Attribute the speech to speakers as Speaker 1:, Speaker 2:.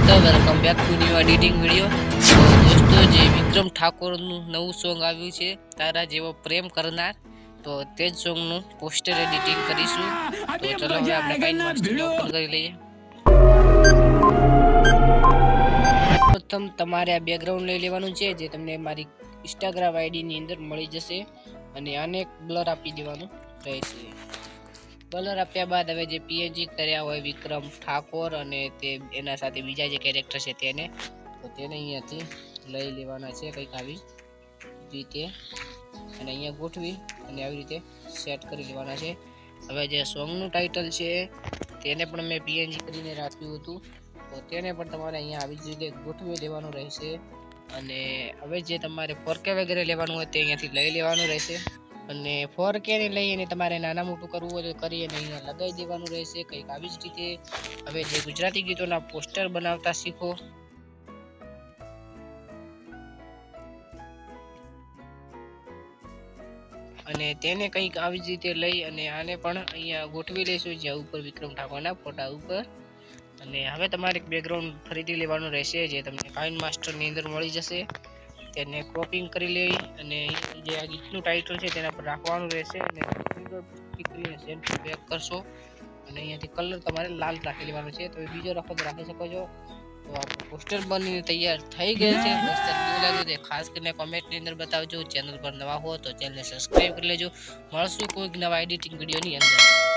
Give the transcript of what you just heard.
Speaker 1: Welcome back to new editing video. દોસ્તો જે વિક્રમ ઠાકોરનું નવું સોંગ આવ્યું છે તારા જેવો પ્રેમ કરનાર, તો તે જ સોંગનું પોસ્ટર એડિટિંગ કરીશું। તો ચલો હવે આપણે કાઇનમાસ્ટર ઓપન કરી લઈએ। પ્રથમ તમારે આ બેકગ્રાઉન્ડ લઈ લેવાનું છે, જે તમને મારી ઇન્સ્ટાગ્રામ આઈડી ની અંદર મળી જશે, અને આને બ્લર આપી દેવાનું રહેશે। કલર આપ્યા બાદ હવે જે પીએનજી કર્યા હોય વિક્રમ ઠાકોર અને તે એના સાથે બીજા જે કેરેક્ટર છે તેને, તો તેને અહીંયાથી લઈ લેવાના છે કંઈક આવી રીતે, અને અહીંયા ગોઠવી અને આવી રીતે સેટ કરી લેવાના છે। હવે જે સોંગનું ટાઇટલ છે તેને પણ મેં પીએનજી કરીને રાખ્યું હતું, તો તેને પણ તમારે અહીંયા આવી જ રીતે ગોઠવી લેવાનું રહેશે। અને હવે જે તમારે 4K વગેરે લેવાનું હોય તે અહીંયાથી લઈ લેવાનું રહેશે, અને 4K ને લઈને તમારે નાના મોટું કરવું હોય તો કરી અને અહીંયા લગાવી દેવાનું રહેશે કંઈક આવી જ રીતે। હવે જે ગુજરાતી ગીતોના પોસ્ટર બનાવતા શીખો, અને તેને કંઈક આવી જ રીતે લઈ અને આને પણ અહીંયા ગોઠવી લઈશું જ્યાં ઉપર વિક્રમ ઠાકોરના ફોટા ઉપર। અને હવે તમારે બેકગ્રાઉન્ડ ફરીથી લેવાનું રહેશે, જે તમને કાઇનમાસ્ટરની અંદર મળી જશે, તેને ક્રોપિંગ કરી લઈ અને જે આ ગીતનું ટાઇટલ છે તેના પર રાખવાનું રહેશે, અને સેન્ટર બેક કરશો અને અહીંયાથી કલર તમારે લાલ રાખી લેવાનો છે। તો બીજો રાખો તો રાખી શકો છો। તો આપણું પોસ્ટર બનીને તૈયાર થઈ ગયું છે। પોસ્ટર કેવું લાગ્યું તે ખાસ કરીને કોમેન્ટની અંદર બતાવજો। ચેનલ પર નવા હો તો ચેનલને સબસ્ક્રાઇબ કરી લેજો। મળશું કોઈક નવા એડિટિંગ વિડીયોની અંદર।